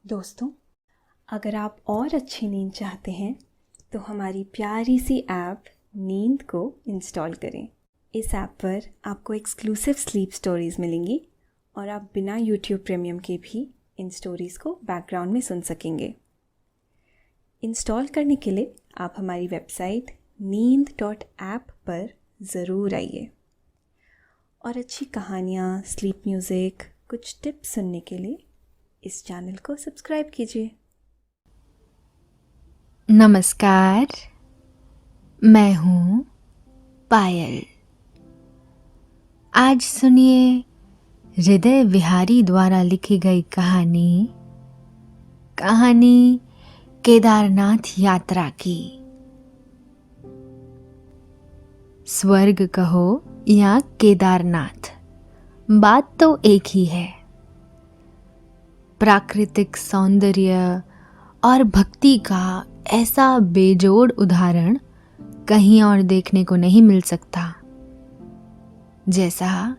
दोस्तों, अगर आप और अच्छी नींद चाहते हैं तो हमारी प्यारी सी ऐप नींद को इंस्टॉल करें। इस ऐप पर आपको एक्सक्लूसिव स्लीप स्टोरीज़ मिलेंगी और आप बिना यूट्यूब प्रीमियम के भी इन स्टोरीज़ को बैकग्राउंड में सुन सकेंगे। इंस्टॉल करने के लिए आप हमारी वेबसाइट neend.app पर ज़रूर आइए और अच्छी कहानियाँ, स्लीप म्यूज़िक, कुछ टिप्स सुनने के लिए इस चैनल को सब्सक्राइब कीजिए। नमस्कार, मैं हूँ पायल। आज सुनिए हृदय विहारी द्वारा लिखी गई कहानी केदारनाथ यात्रा की। स्वर्ग कहो या केदारनाथ, बात तो एक ही है। प्राकृतिक सौंदर्य और भक्ति का ऐसा बेजोड़ उदाहरण कहीं और देखने को नहीं मिल सकता जैसा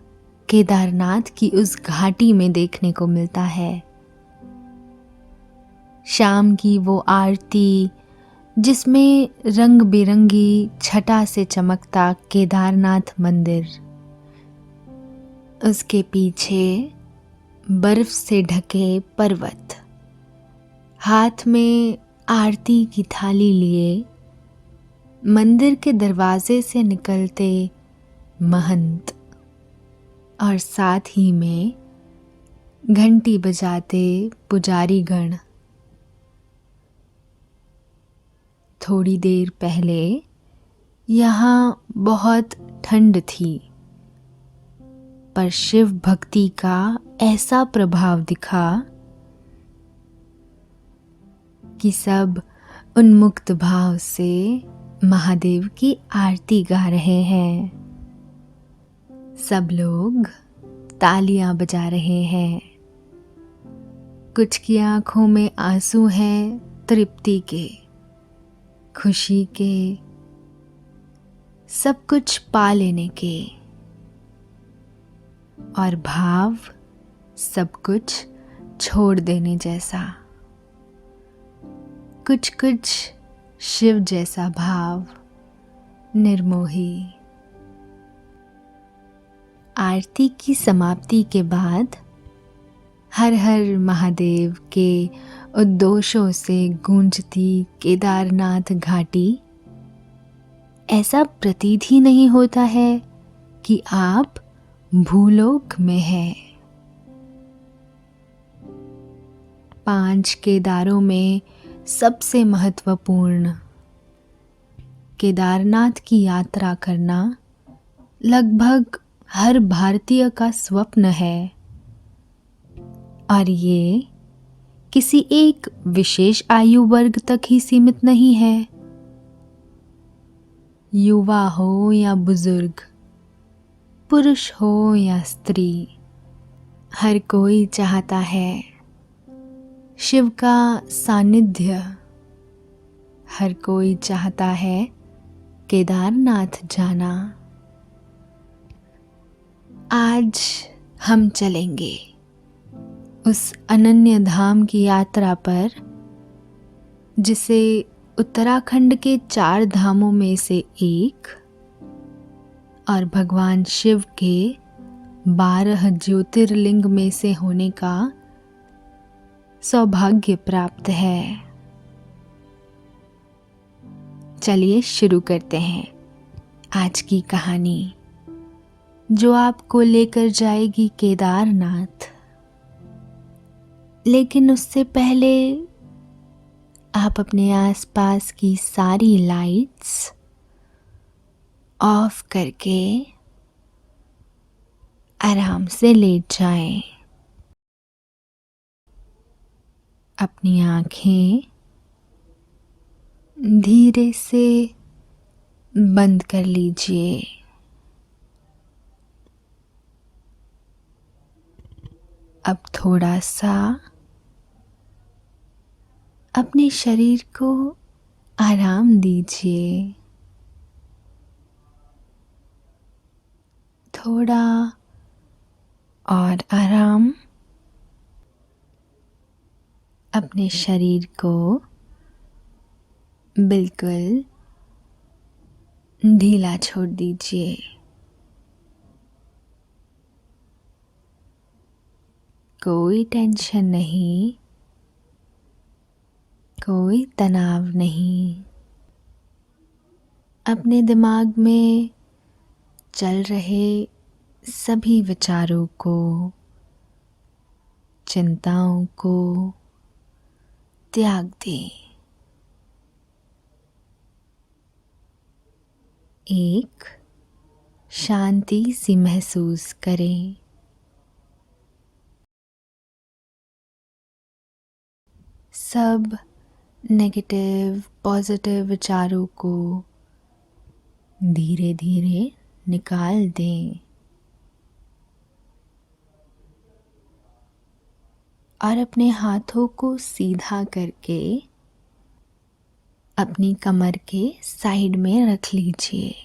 केदारनाथ की उस घाटी में देखने को मिलता है। शाम की वो आरती जिसमें रंग बिरंगी छटा से चमकता केदारनाथ मंदिर, उसके पीछे बर्फ से ढके पर्वत, हाथ में आरती की थाली लिए मंदिर के दरवाजे से निकलते महंत और साथ ही में घंटी बजाते पुजारी गण। थोड़ी देर पहले यहाँ बहुत ठंड थी, पर शिव भक्ति का ऐसा प्रभाव दिखा कि सब उन्मुक्त भाव से महादेव की आरती गा रहे हैं। सब लोग तालियां बजा रहे हैं। कुछ की आंखों में आंसू हैं तृप्ति के, खुशी के, सब कुछ पा लेने के, और भाव सब कुछ छोड़ देने जैसा। कुछ कुछ शिव जैसा भाव, निर्मोही। आरती की समाप्ति के बाद हर हर महादेव के उद्घोषों से गूंजती केदारनाथ घाटी ऐसा प्रतीत ही नहीं होता है कि आप भूलोक में हैं। 5 केदारों में सबसे महत्वपूर्ण केदारनाथ की यात्रा करना लगभग हर भारतीय का स्वप्न है, और ये किसी एक विशेष आयु वर्ग तक ही सीमित नहीं है। युवा हो या बुजुर्ग, पुरुष हो या स्त्री, हर कोई चाहता है शिव का सानिध्य। हर कोई चाहता है केदारनाथ जाना। आज हम चलेंगे उस अनन्य धाम की यात्रा पर जिसे उत्तराखंड के 4 धामों में से एक और भगवान शिव के 12 ज्योतिर्लिंग में से होने का सौभाग्य प्राप्त है। चलिए शुरू करते हैं आज की कहानी, जो आपको लेकर जाएगी केदारनाथ। लेकिन उससे पहले आप अपने आसपास की सारी लाइट्स ऑफ करके आराम से लेट जाएं। अपनी आंखें धीरे से बंद कर लीजिए। अब थोड़ा सा अपने शरीर को आराम दीजिए। थोड़ा और आराम। अपने शरीर को बिल्कुल ढीला छोड़ दीजिए। कोई टेंशन नहीं, कोई तनाव नहीं। अपने दिमाग में चल रहे सभी विचारों को, चिंताओं को त्याग दें। एक शांति सी महसूस करें। सब नेगेटिव पॉजिटिव विचारों को धीरे धीरे निकाल दें और अपने हाथों को सीधा करके अपनी कमर के साइड में रख लीजिए।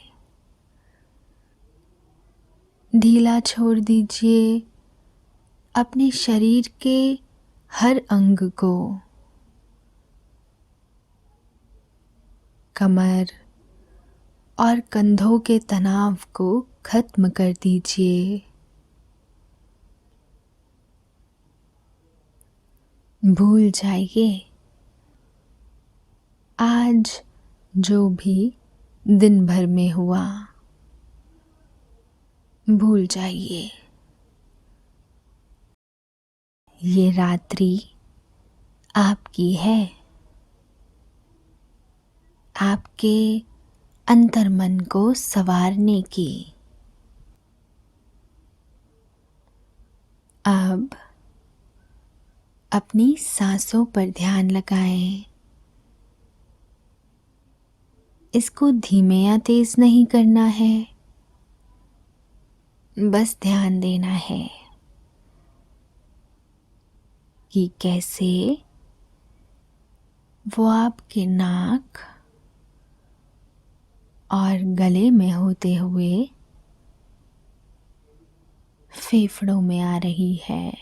ढीला छोड़ दीजिए अपने शरीर के हर अंग को। कमर और कंधों के तनाव को खत्म कर दीजिए। भूल जाइए आज जो भी दिन भर में हुआ। भूल जाइए। ये रात्रि आपकी है, आपके अंतर्मन को संवारने की। अब अपनी सांसों पर ध्यान लगाएं। इसको धीमे या तेज नहीं करना है, बस ध्यान देना है कि कैसे वो आपके नाक और गले में होते हुए फेफड़ों में आ रही है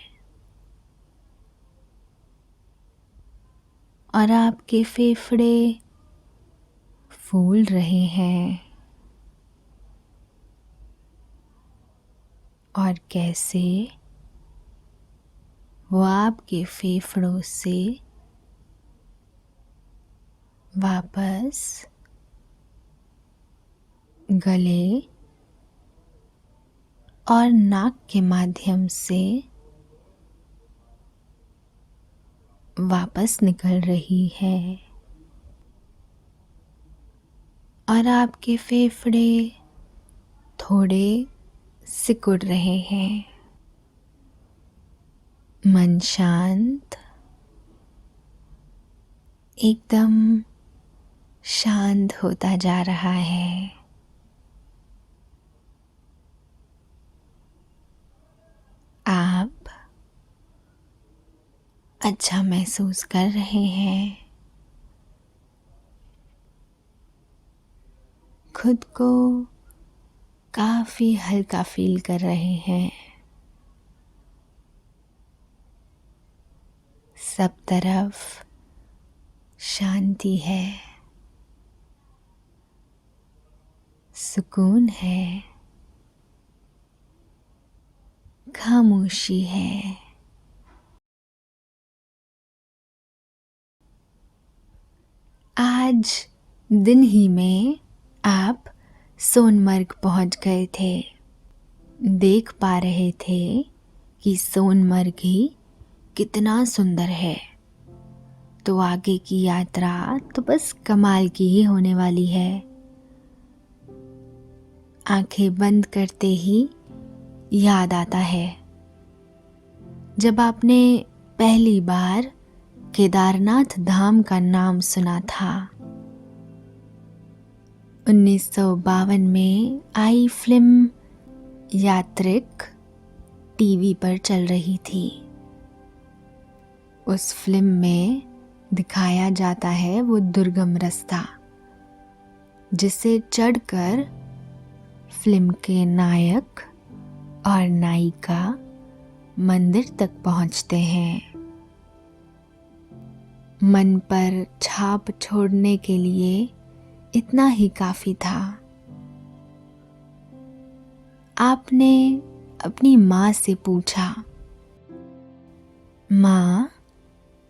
और आपके फेफड़े फूल रहे हैं। और कैसे वो आपके फेफड़ों से वापस गले और नाक के माध्यम से वापस निकल रही है और आपके फेफड़े थोड़े सिकुड़ रहे हैं। मन शांत, एकदम शांत होता जा रहा है। आप अच्छा महसूस कर रहे हैं। खुद को काफी हल्का फील कर रहे हैं। सब तरफ शांति है, सुकून है, खामोशी है। आज दिन ही में आप सोनमर्ग पहुंच गए थे। देख पा रहे थे कि सोनमर्ग ही कितना सुंदर है। तो आगे की यात्रा तो बस कमाल की ही होने वाली है। आंखें बंद करते ही याद आता है जब आपने पहली बार केदारनाथ धाम का नाम सुना था। 1952 में आई फिल्म यात्रिक टीवी पर चल रही थी। उस फिल्म में दिखाया जाता है वो दुर्गम रास्ता जिसे चढ़कर फिल्म के नायक और नायिका मंदिर तक पहुंचते हैं। मन पर छाप छोड़ने के लिए इतना ही काफी था। आपने अपनी माँ से पूछा, माँ,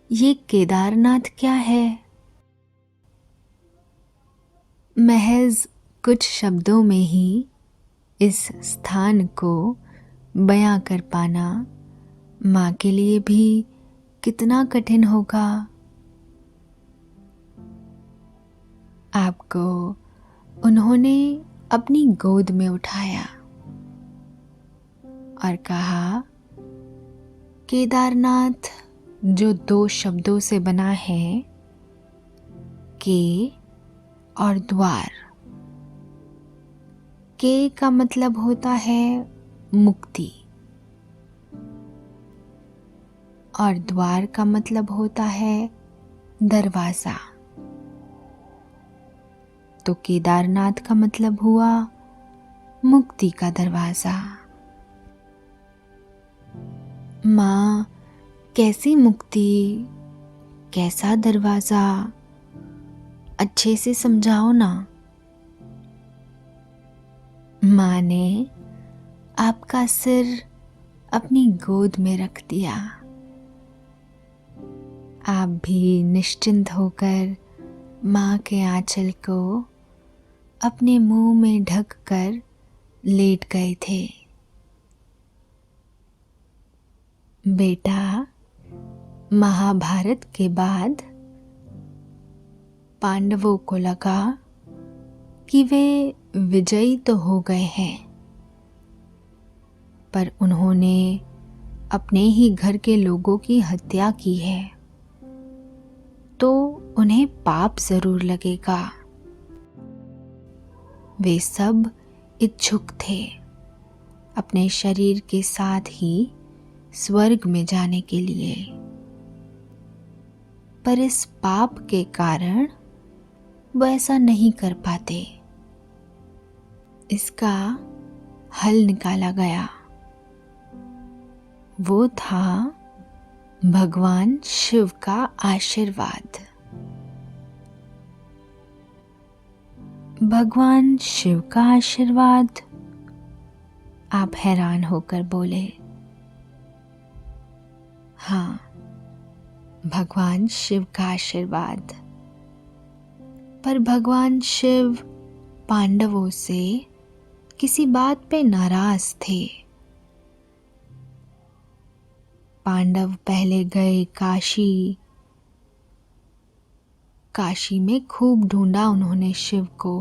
ये केदारनाथ क्या है? महज कुछ शब्दों में ही इस स्थान को बयां कर पाना माँ के लिए भी कितना कठिन होगा। आपको उन्होंने अपनी गोद में उठाया और कहा, केदारनाथ जो 2 शब्दों से बना है, के और द्वार। के का मतलब होता है मुक्ति और द्वार का मतलब होता है दरवाजा। तो केदारनाथ का मतलब हुआ मुक्ति का दरवाजा। माँ, कैसी मुक्ति, कैसा दरवाजा, अच्छे से समझाओ ना। माँ ने आपका सिर अपनी गोद में रख दिया। आप भी निश्चिंत होकर माँ के आंचल को अपने मुंह में ढक कर लेट गए थे। बेटा, महाभारत के बाद पांडवों को लगा कि वे विजयी तो हो गए हैं, पर उन्होंने अपने ही घर के लोगों की हत्या की है, तो उन्हें पाप जरूर लगेगा। वे सब इच्छुक थे अपने शरीर के साथ ही स्वर्ग में जाने के लिए, पर इस पाप के कारण वो ऐसा नहीं कर पाते। इसका हल निकाला गया। वो था भगवान शिव का आशीर्वाद। भगवान शिव का आशीर्वाद? आप हैरान होकर बोले। हाँ, भगवान शिव का आशीर्वाद। पर भगवान शिव पांडवों से किसी बात पे नाराज थे। पांडव पहले गए काशी। काशी में खूब ढूंढा उन्होंने शिव को,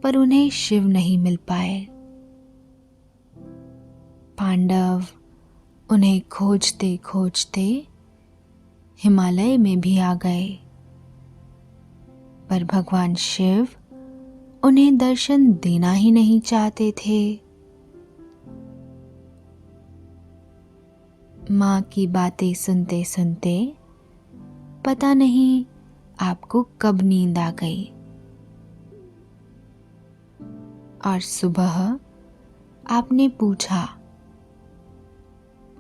पर उन्हें शिव नहीं मिल पाए। पांडव उन्हें खोजते खोजते हिमालय में भी आ गए, पर भगवान शिव उन्हें दर्शन देना ही नहीं चाहते थे। माँ की बातें सुनते सुनते पता नहीं आपको कब नींद आ गई, और सुबह आपने पूछा,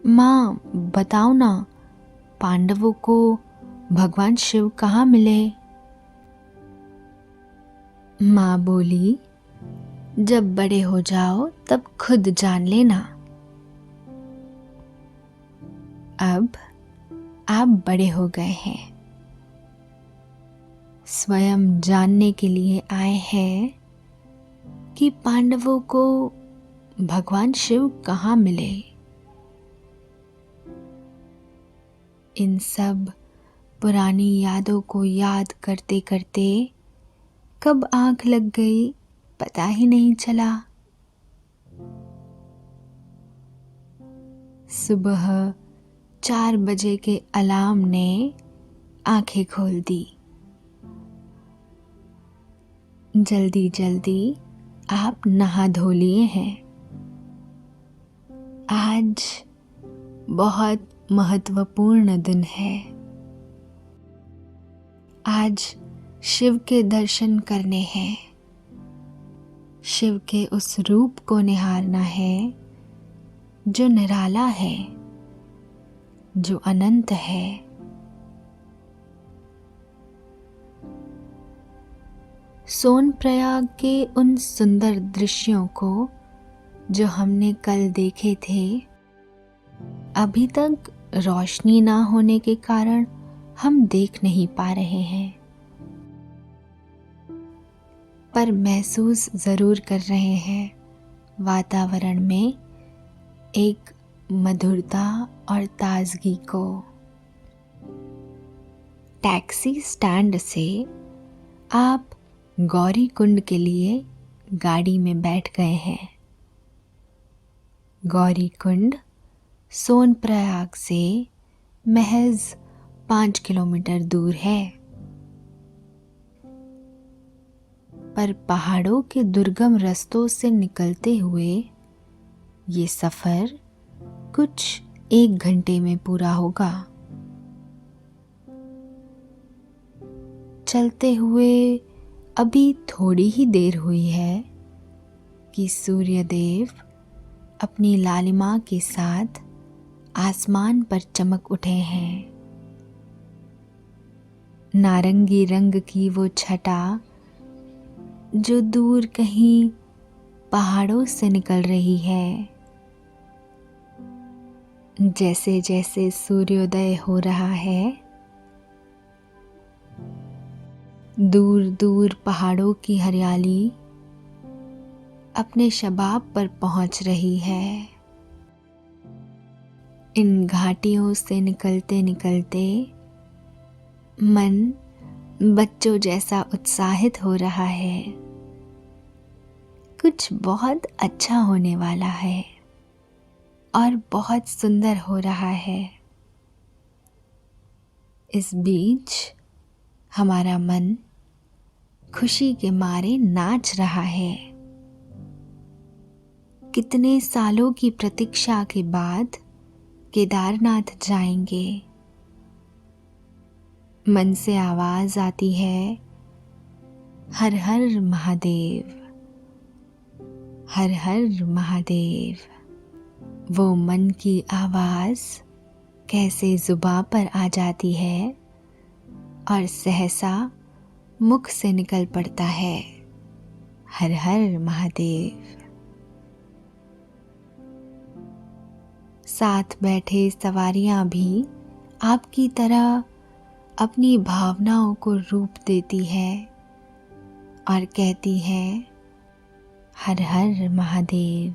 माँ बताओ ना, पांडवों को भगवान शिव कहाँ मिले? माँ बोली, जब बड़े हो जाओ तब खुद जान लेना। अब आप बड़े हो गए हैं, स्वयं जानने के लिए आए हैं कि पांडवों को भगवान शिव कहाँ मिले। इन सब पुरानी यादों को याद करते करते कब आंख लग गई पता ही नहीं चला। सुबह 4 बजे के अलार्म ने आंखें खोल दी। जल्दी जल्दी आप नहा धो लिए हैं। आज बहुत महत्वपूर्ण दिन है। आज शिव के दर्शन करने हैं। शिव के उस रूप को निहारना है जो निराला है, जो अनंत है, सोनप्रयाग के उन सुंदर दृश्यों को जो हमने कल देखे थे, अभी तक रोशनी ना होने के कारण हम देख नहीं पा रहे हैं, पर महसूस ज़रूर कर रहे हैं वातावरण में एक मधुरता और ताजगी को। टैक्सी स्टैंड से आप गौरी कुंड के लिए गाड़ी में बैठ गए हैं। गौरी कुंड सोनप्रयाग से महज 5 किलोमीटर दूर है, पर पहाड़ों के दुर्गम रास्तों से निकलते हुए ये सफ़र कुछ 1 घंटे में पूरा होगा। चलते हुए अभी थोड़ी ही देर हुई है कि सूर्यदेव अपनी लालिमा के साथ आसमान पर चमक उठे हैं। नारंगी रंग की वो छटा जो दूर कहीं पहाड़ों से निकल रही है, जैसे जैसे सूर्योदय हो रहा है, दूर दूर पहाड़ों की हरियाली अपने शबाब पर पहुंच रही है। इन घाटियों से निकलते निकलते मन बच्चों जैसा उत्साहित हो रहा है। कुछ बहुत अच्छा होने वाला है और बहुत सुंदर हो रहा है। इस बीच हमारा मन खुशी के मारे नाच रहा है। कितने सालों की प्रतीक्षा के बाद केदारनाथ जाएंगे। मन से आवाज आती है, हर हर महादेव, हर हर महादेव। वो मन की आवाज कैसे जुबां पर आ जाती है और सहसा मुख से निकल पड़ता है, हर हर महादेव। साथ बैठे सवारियां भी आपकी तरह अपनी भावनाओं को रूप देती है और कहती है, हर हर महादेव।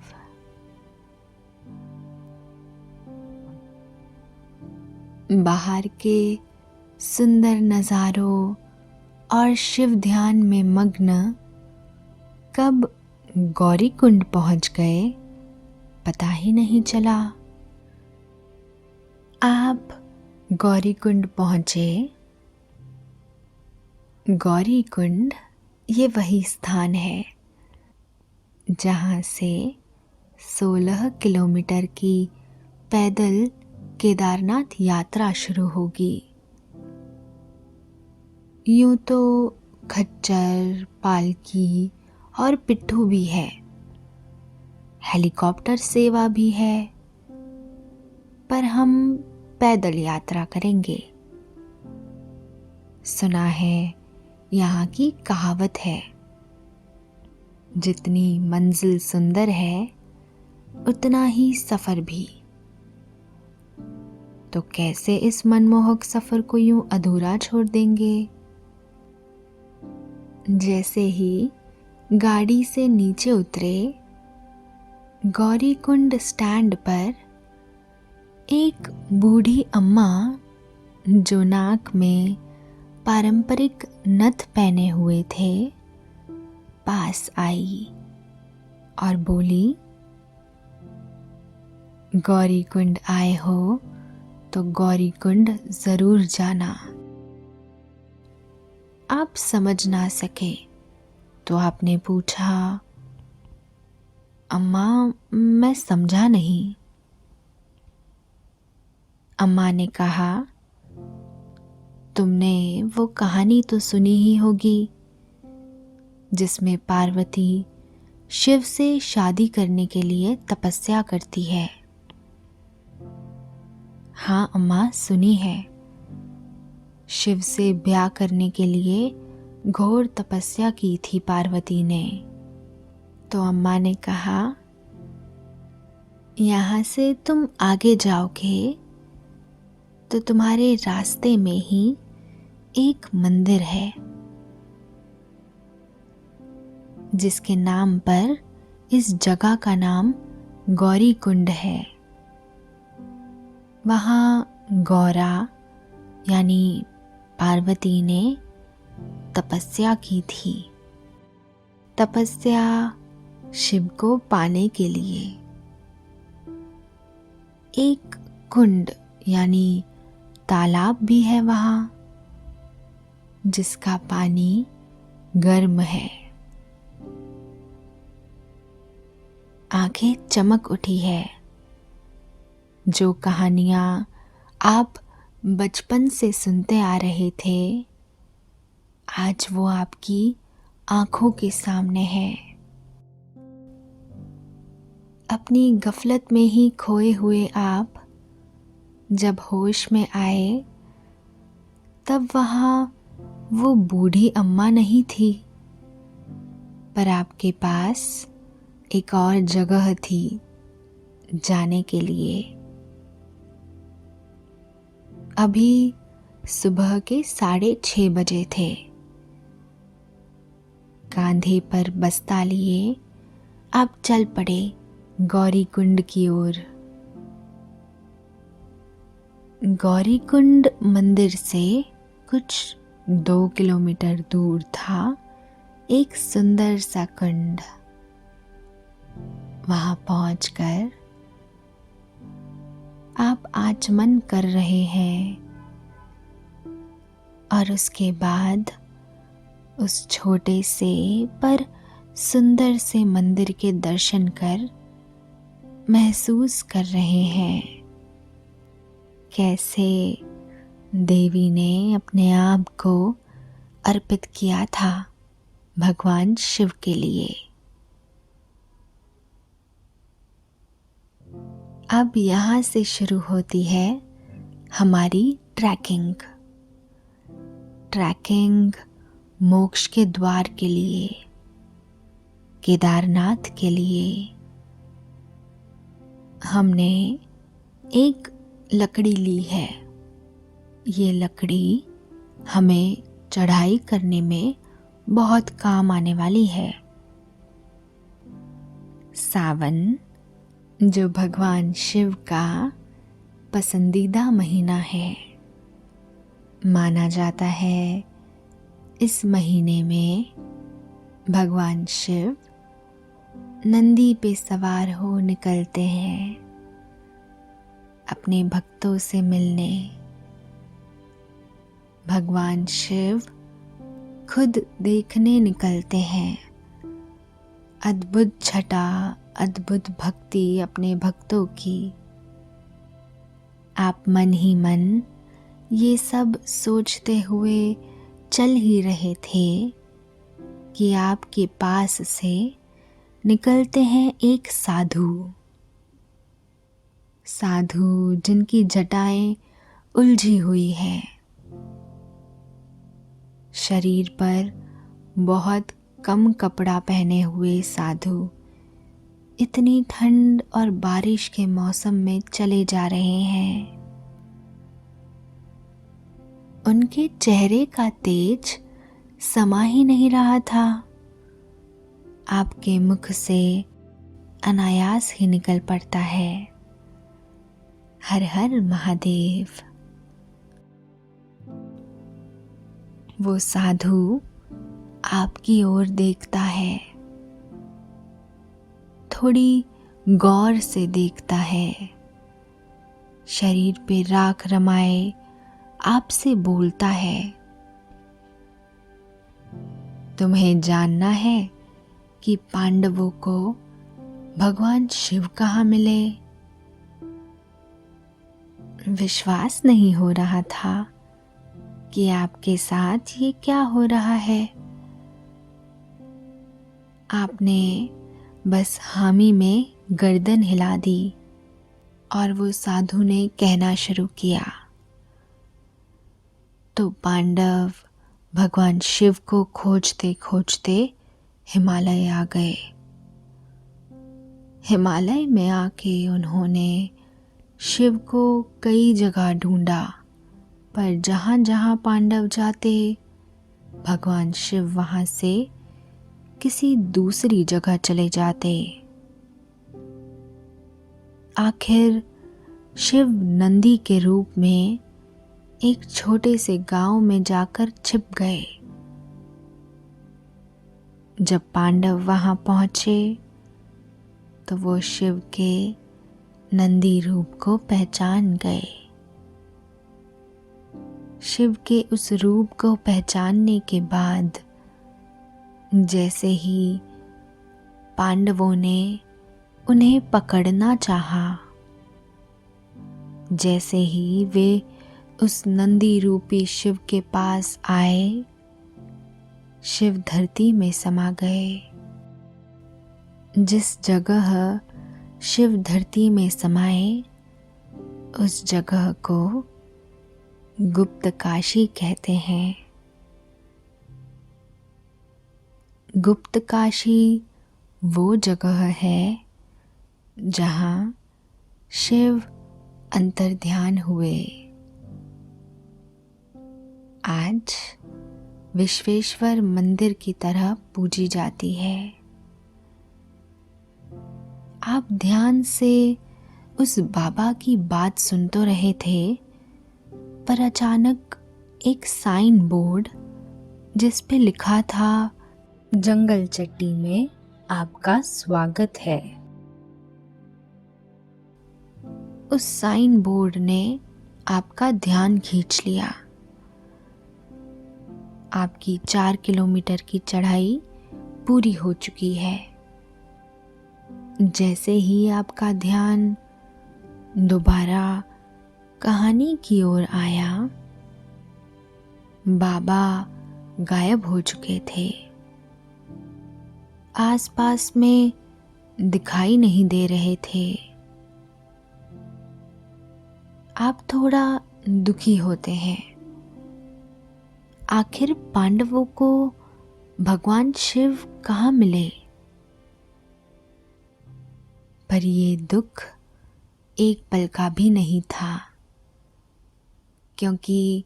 बाहर के सुंदर नज़ारों और शिव ध्यान में मग्न कब गौरी कुंड पहुंच गए पता ही नहीं चला। आप गौरी कुंड पहुंचे। गौरी कुंड ये वही स्थान है जहाँ से 16 किलोमीटर की पैदल केदारनाथ यात्रा शुरू होगी। यूं तो खच्चर, पालकी और पिट्ठू भी है, हेलीकॉप्टर सेवा भी है, पर हम पैदल यात्रा करेंगे। सुना है यहाँ की कहावत है, जितनी मंजिल सुंदर है उतना ही सफर भी। तो कैसे इस मनमोहक सफर को यूं अधूरा छोड़ देंगे। जैसे ही गाड़ी से नीचे उतरे, गौरी कुंड स्टैंड पर एक बूढ़ी अम्मा जो नाक में पारंपरिक नथ पहने हुए थे, पास आई और बोली, गौरी कुंड आए हो तो गौरी कुंड जरूर जाना। आप समझ ना सके तो आपने पूछा, अम्मा मैं समझा नहीं। अम्मा ने कहा, तुमने वो कहानी तो सुनी ही होगी जिसमें पार्वती शिव से शादी करने के लिए तपस्या करती है। हाँ अम्मा, सुनी है। शिव से ब्याह करने के लिए घोर तपस्या की थी पार्वती ने। तो अम्मा ने कहा, यहाँ से तुम आगे जाओगे तो तुम्हारे रास्ते में ही एक मंदिर है, जिसके नाम पर इस जगह का नाम गौरी कुंड है। वहाँ गौरा यानी पार्वती ने तपस्या की थी। तपस्या शिव को पाने के लिए। एक कुंड यानी तालाब भी है वहाँ, जिसका पानी गर्म है। आंखें चमक उठी है। जो कहानियाँ आप बचपन से सुनते आ रहे थे, आज वो आपकी आंखों के सामने है। अपनी गफलत में ही खोए हुए आप जब होश में आए, तब वहाँ वो बूढ़ी अम्मा नहीं थी, पर आपके पास एक और जगह थी जाने के लिए। अभी सुबह के 6:30 बजे थे। कांधे पर बस्ता लिए आप चल पड़े गौरी कुंड की ओर। गौरी कुंड मंदिर से कुछ 2 किलोमीटर दूर था एक सुंदर सा कुंड। वहां पहुंचकर आप आचमन कर रहे हैं और उसके बाद उस छोटे से पर सुंदर से मंदिर के दर्शन कर महसूस कर रहे हैं कैसे देवी ने अपने आप को अर्पित किया था भगवान शिव के लिए। अब यहाँ से शुरू होती है हमारी ट्रैकिंग। ट्रैकिंग मोक्ष के द्वार के लिए, केदारनाथ के लिए। हमने एक लकड़ी ली है। ये लकड़ी हमें चढ़ाई करने में बहुत काम आने वाली है। सावन, जो भगवान शिव का पसंदीदा महीना है, माना जाता है इस महीने में भगवान शिव नंदी पे सवार हो निकलते हैं अपने भक्तों से मिलने। भगवान शिव खुद देखने निकलते हैं अद्भुत छटा, अद्भुत भक्ति अपने भक्तों की। आप मन ही मन ये सब सोचते हुए चल ही रहे थे कि आपके पास से निकलते हैं एक साधु जिनकी जटाएं उलझी हुई है। शरीर पर बहुत कम कपड़ा पहने हुए साधु इतनी ठंड और बारिश के मौसम में चले जा रहे हैं। उनके चेहरे का तेज समा ही नहीं रहा था। आपके मुख से अनायास ही निकल पड़ता है, हर हर महादेव। वो साधु आपकी ओर देखता है, थोड़ी गौर से देखता है। शरीर पे राख रमाए आपसे बोलता है, तुम्हें जानना है कि पांडवों को भगवान शिव कहाँ मिले? विश्वास नहीं हो रहा था कि आपके साथ ये क्या हो रहा है। आपने बस हामी में गर्दन हिला दी और वो साधु ने कहना शुरू किया, तो पांडव भगवान शिव को खोजते खोजते हिमालय आ गए। हिमालय में आके उन्होंने शिव को कई जगह ढूंढा, पर जहाँ जहाँ पांडव जाते भगवान शिव वहाँ से किसी दूसरी जगह चले जाते। आखिर शिव नंदी के रूप में एक छोटे से गांव में जाकर छिप गए। जब पांडव वहां पहुंचे तो वो शिव के नंदी रूप को पहचान गए। शिव के उस रूप को पहचानने के बाद जैसे ही पांडवों ने उन्हें पकड़ना चाहा, जैसे ही वे उस नंदी रूपी शिव के पास आए, शिव धरती में समा गए। जिस जगह शिव धरती में समाए उस जगह को गुप्त काशी कहते हैं। गुप्त काशी वो जगह है जहाँ शिव अंतर्ध्यान हुए। आज विश्वेश्वर मंदिर की तरह पूजी जाती है। आप ध्यान से उस बाबा की बात सुन तो रहे थे, पर अचानक एक साइन बोर्ड जिस पे लिखा था जंगल चट्टी में आपका स्वागत है, उस साइन बोर्ड ने आपका ध्यान खींच लिया। आपकी 4 किलोमीटर की चढ़ाई पूरी हो चुकी है। जैसे ही आपका ध्यान दोबारा कहानी की ओर आया, बाबा गायब हो चुके थे। आसपास में दिखाई नहीं दे रहे थे। आप थोड़ा दुखी होते हैं। आखिर पांडवों को भगवान शिव कहाँ मिले? पर ये दुख एक पल का भी नहीं था, क्योंकि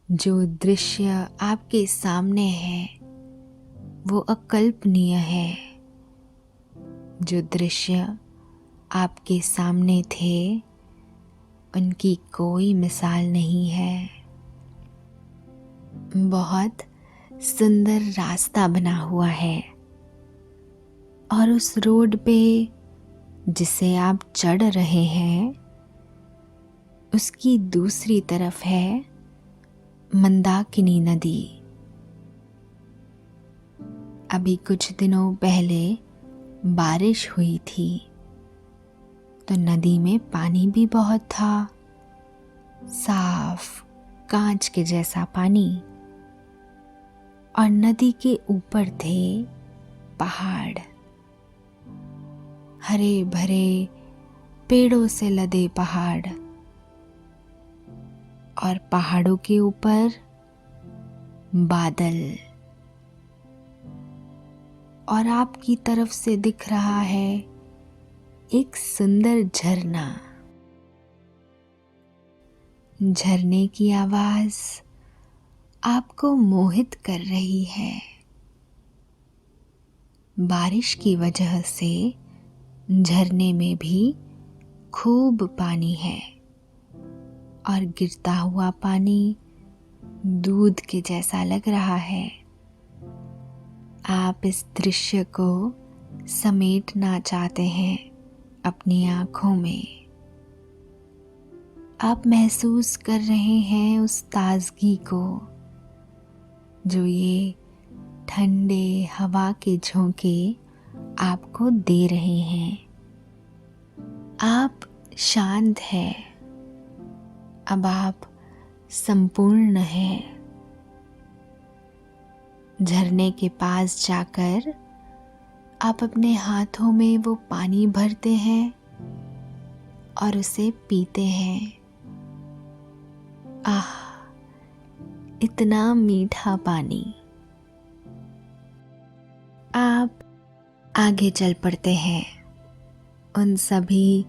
जो दृश्य आपके सामने है वो अकल्पनीय है। जो दृश्य आपके सामने थे उनकी कोई मिसाल नहीं है। बहुत सुंदर रास्ता बना हुआ है और उस रोड पे जिसे आप चढ़ रहे हैं उसकी दूसरी तरफ है मंदाकिनी नदी। अभी कुछ दिनों पहले बारिश हुई थी तो नदी में पानी भी बहुत था, साफ कांच के जैसा पानी। और नदी के ऊपर थे पहाड़, हरे भरे पेड़ों से लदे पहाड़, और पहाड़ों के ऊपर बादल। और आपकी तरफ से दिख रहा है एक सुंदर झरना। झरने की आवाज आपको मोहित कर रही है। बारिश की वजह से झरने में भी खूब पानी है और गिरता हुआ पानी दूध के जैसा लग रहा है। आप इस दृश्य को समेटना चाहते हैं अपनी आँखों में। आप महसूस कर रहे हैं उस ताजगी को जो ये ठंडे हवा के झोंके आपको दे रहे हैं। आप शांत हैं। अब आप संपूर्ण हैं। झरने के पास जाकर आप अपने हाथों में वो पानी भरते हैं और उसे पीते हैं। आह, इतना मीठा पानी। आप आगे चल पड़ते हैं, उन सभी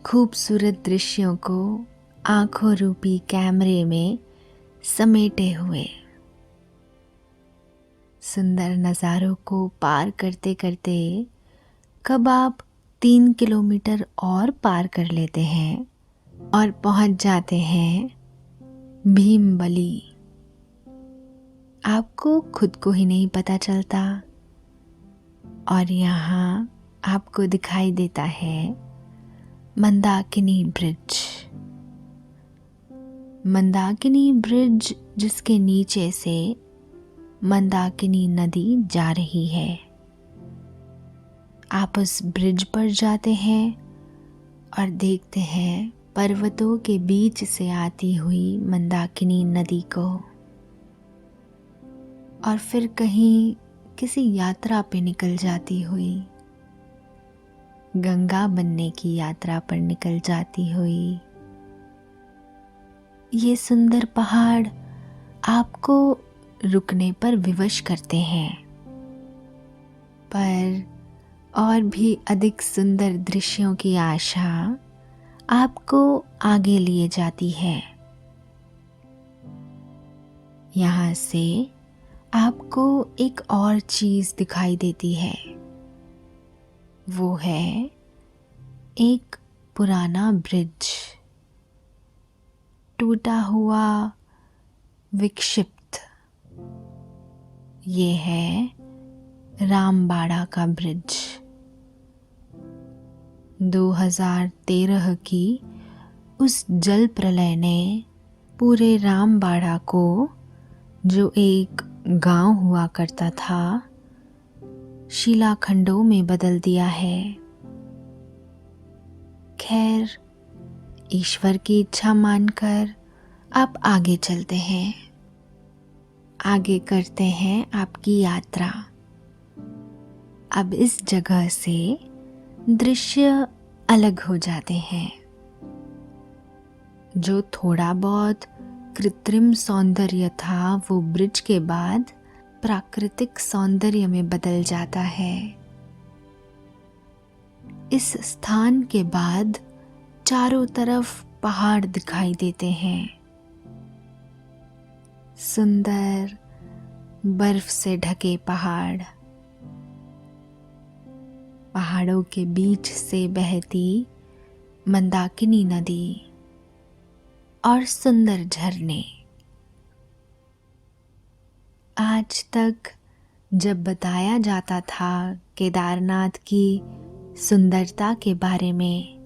खूबसूरत दृश्यों को आंखों रूपी कैमरे में समेटे हुए। सुंदर नज़ारों को पार करते करते कब आप 3 किलोमीटर और पार कर लेते हैं और पहुंच जाते हैं भीमबली। आपको खुद को ही नहीं पता चलता और यहाँ आपको दिखाई देता है मंदाकिनी ब्रिज। मंदाकिनी ब्रिज जिसके नीचे से मंदाकिनी नदी जा रही है। आप उस ब्रिज पर जाते हैं और देखते हैं पर्वतों के बीच से आती हुई मंदाकिनी नदी को, और फिर कहीं किसी यात्रा पे निकल जाती हुई, गंगा बनने की यात्रा पर निकल जाती हुई। ये सुंदर पहाड़ आपको रुकने पर विवश करते हैं, पर और भी अधिक सुंदर दृश्यों की आशा आपको आगे लिए जाती है। यहाँ से आपको एक और चीज दिखाई देती है, वो है एक पुराना ब्रिज, टूटा हुआ, विक्षिप्त। ये है रामबाड़ा का ब्रिज। 2013 की उस जल प्रलय ने पूरे रामबाड़ा को, जो एक गांव हुआ करता था, शिलाखंडों में बदल दिया है। खैर, ईश्वर की इच्छा मानकर आप आगे चलते हैं, आगे करते हैं आपकी यात्रा। अब इस जगह से दृश्य अलग हो जाते हैं। जो थोड़ा बहुत कृत्रिम सौंदर्य था वो ब्रिज के बाद प्राकृतिक सौंदर्य में बदल जाता है। इस स्थान के बाद चारों तरफ पहाड़ दिखाई देते हैं, सुंदर बर्फ से ढके पहाड़। पहाड़ों के बीच से बहती मंदाकिनी नदी और सुंदर झरने। आज तक जब बताया जाता था केदारनाथ की सुंदरता के बारे में,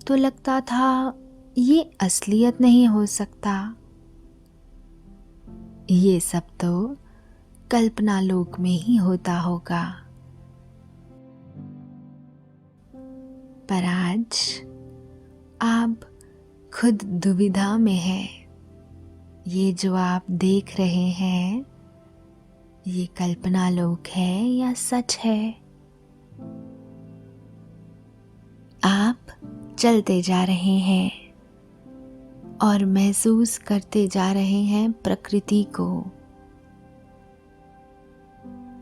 तो लगता था ये असलियत नहीं हो सकता, ये सब तो कल्पना लोक में ही होता होगा। पर आज आप खुद दुविधा में हैं। ये जो आप देख रहे हैं, ये कल्पना लोक है या सच है? आप चलते जा रहे हैं और महसूस करते जा रहे हैं प्रकृति को।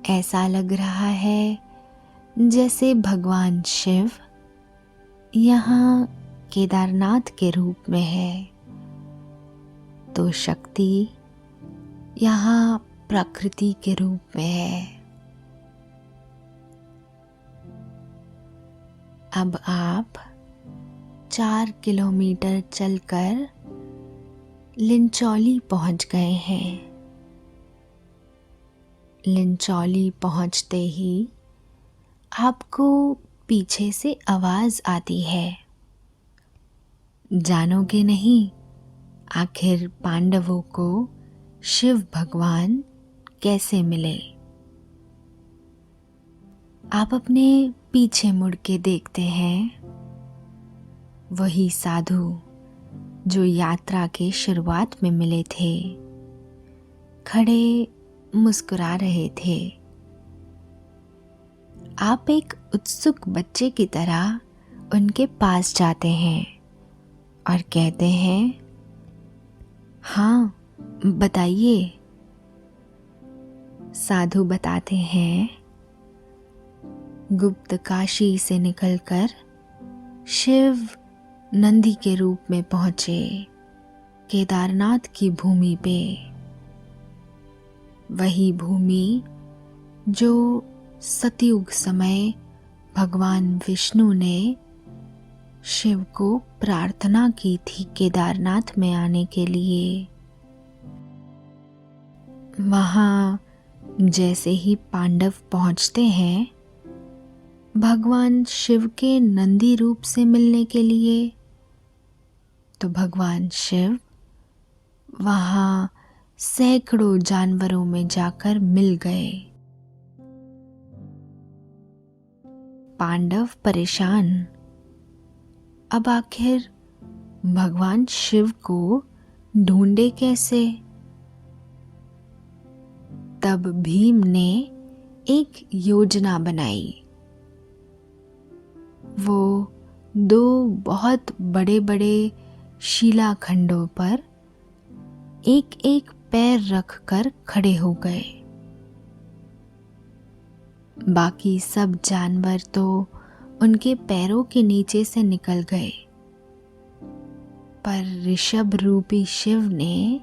ऐसा लग रहा है जैसे भगवान शिव यहाँ केदारनाथ के रूप में है, तो शक्ति यहाँ प्रकृति के रूप में है। अब आप 4 किलोमीटर चलकर लिंचौली पहुंच गए हैं। लिंचौली पहुंचते ही आपको पीछे से आवाज आती है, जानोगे नहीं आखिर पांडवों को शिव भगवान कैसे मिले? आप अपने पीछे मुड़ के देखते हैं, वही साधु जो यात्रा के शुरुआत में मिले थे, खड़े मुस्कुरा रहे थे। आप एक उत्सुक बच्चे की तरह उनके पास जाते हैं और कहते हैं, हाँ, बताइए। साधु बताते हैं, गुप्त काशी से निकलकर शिव नंदी के रूप में पहुंचे केदारनाथ की भूमि पे। वही भूमि जो सतयुग समय भगवान विष्णु ने शिव को प्रार्थना की थी केदारनाथ में आने के लिए। वहाँ जैसे ही पांडव पहुँचते हैं भगवान शिव के नंदी रूप से मिलने के लिए, तो भगवान शिव वहाँ सैकड़ों जानवरों में जाकर मिल गए। पांडव परेशान, अब आखिर भगवान शिव को ढूंढे कैसे। तब भीम ने एक योजना बनाई। वो दो बहुत बड़े बड़े शिलाखंडों पर एक एक पैर रखकर खड़े हो गए। बाकी सब जानवर तो उनके पैरों के नीचे से निकल गए, पर ऋषभ रूपी शिव ने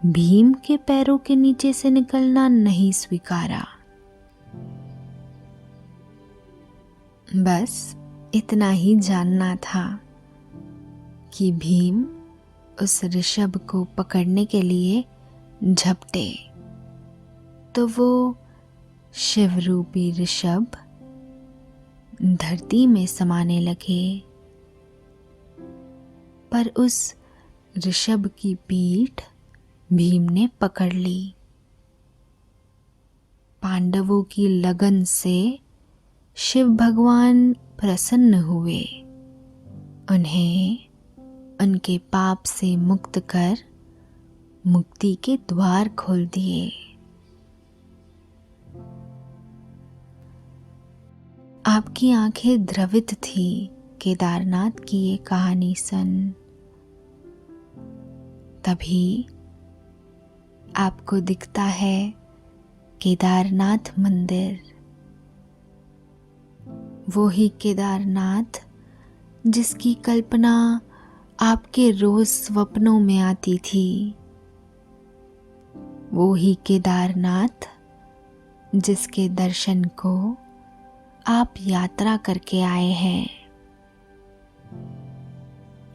भीम के पैरों के नीचे से निकलना नहीं स्वीकारा। बस इतना ही जानना था कि भीम उस ऋषभ को पकड़ने के लिए झपटे, तो वो शिव रूपी ऋषभ धरती में समाने लगे। पर उस ऋषभ की पीठ भीम ने पकड़ ली। पांडवों की लगन से शिव भगवान प्रसन्न हुए, उन्हें उनके पाप से मुक्त कर मुक्ति के द्वार खोल दिए। आपकी आंखें द्रवित थी केदारनाथ की ये कहानी सुन। तभी आपको दिखता है केदारनाथ मंदिर, वो ही केदारनाथ जिसकी कल्पना आपके रोज स्वप्नों में आती थी। वो ही केदारनाथ जिसके दर्शन को आप यात्रा करके आए हैं।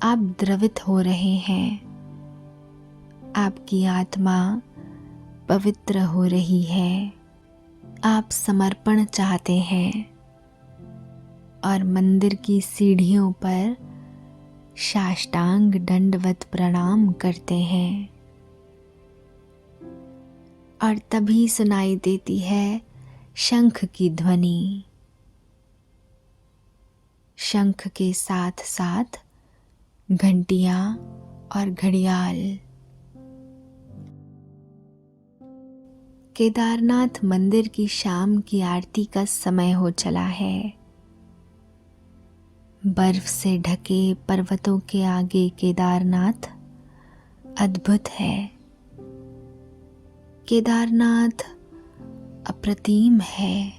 आप द्रवित हो रहे हैं, आपकी आत्मा पवित्र हो रही है, आप समर्पण चाहते हैं और मंदिर की सीढ़ियों पर साष्टांग दंडवत प्रणाम करते हैं। और तभी सुनाई देती है शंख की ध्वनि। शंख के साथ साथ घंटियां और घड़ियाल। केदारनाथ मंदिर की शाम की आरती का समय हो चला है। बर्फ से ढके पर्वतों के आगे केदारनाथ अद्भुत है। केदारनाथ अप्रतिम है।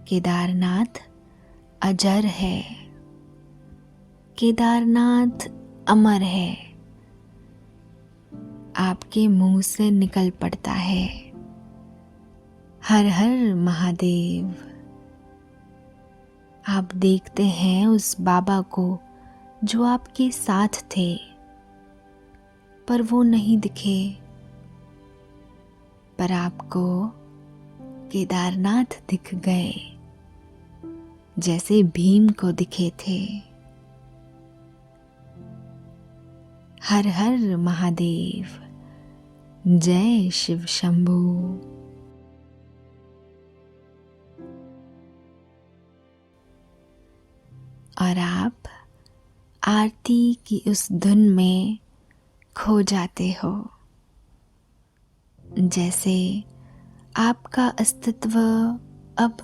केदारनाथ अजर है। केदारनाथ अमर है। आपके मुंह से निकल पड़ता है, हर हर महादेव। आप देखते हैं उस बाबा को जो आपके साथ थे, पर वो नहीं दिखे। पर आपको केदारनाथ दिख गए, जैसे भीम को दिखे थे। हर हर महादेव, जय शिव शंभू। और आप आरती की उस धुन में खो जाते हो, जैसे आपका अस्तित्व अब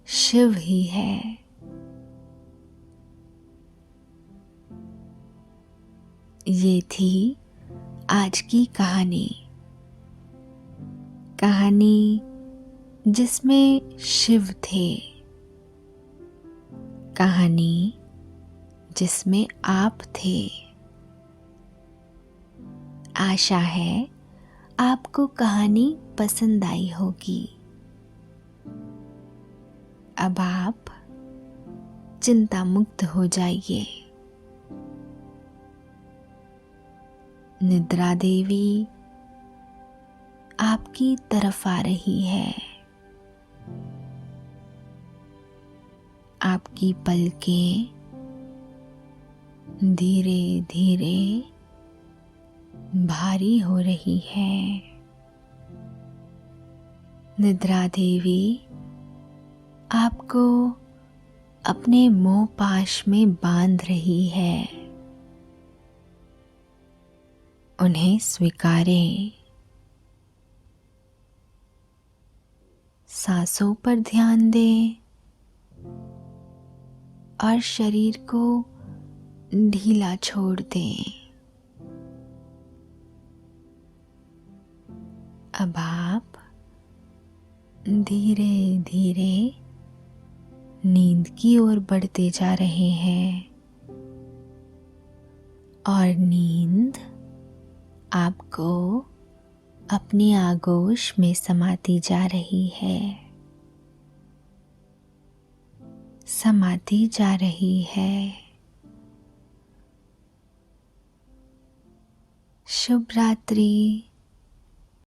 शिव ही है। ये थी आज की कहानी जिसमें शिव थे, कहानी जिसमें आप थे। आशा है आपको कहानी पसंद आई होगी। अब आप चिंता मुक्त हो जाइए। निद्रा देवी आपकी तरफ आ रही है। आपकी पलकें धीरे धीरे भारी हो रही है। निद्रा देवी आपको अपने मोह पाश में बांध रही है। उन्हें स्वीकारें। सांसों पर ध्यान दें और शरीर को ढीला छोड़ दें। अब आप धीरे धीरे नींद की ओर बढ़ते जा रहे हैं और नींद आपको अपनी आगोश में समाती जा रही है, समाती जा रही है। शुभ रात्रि।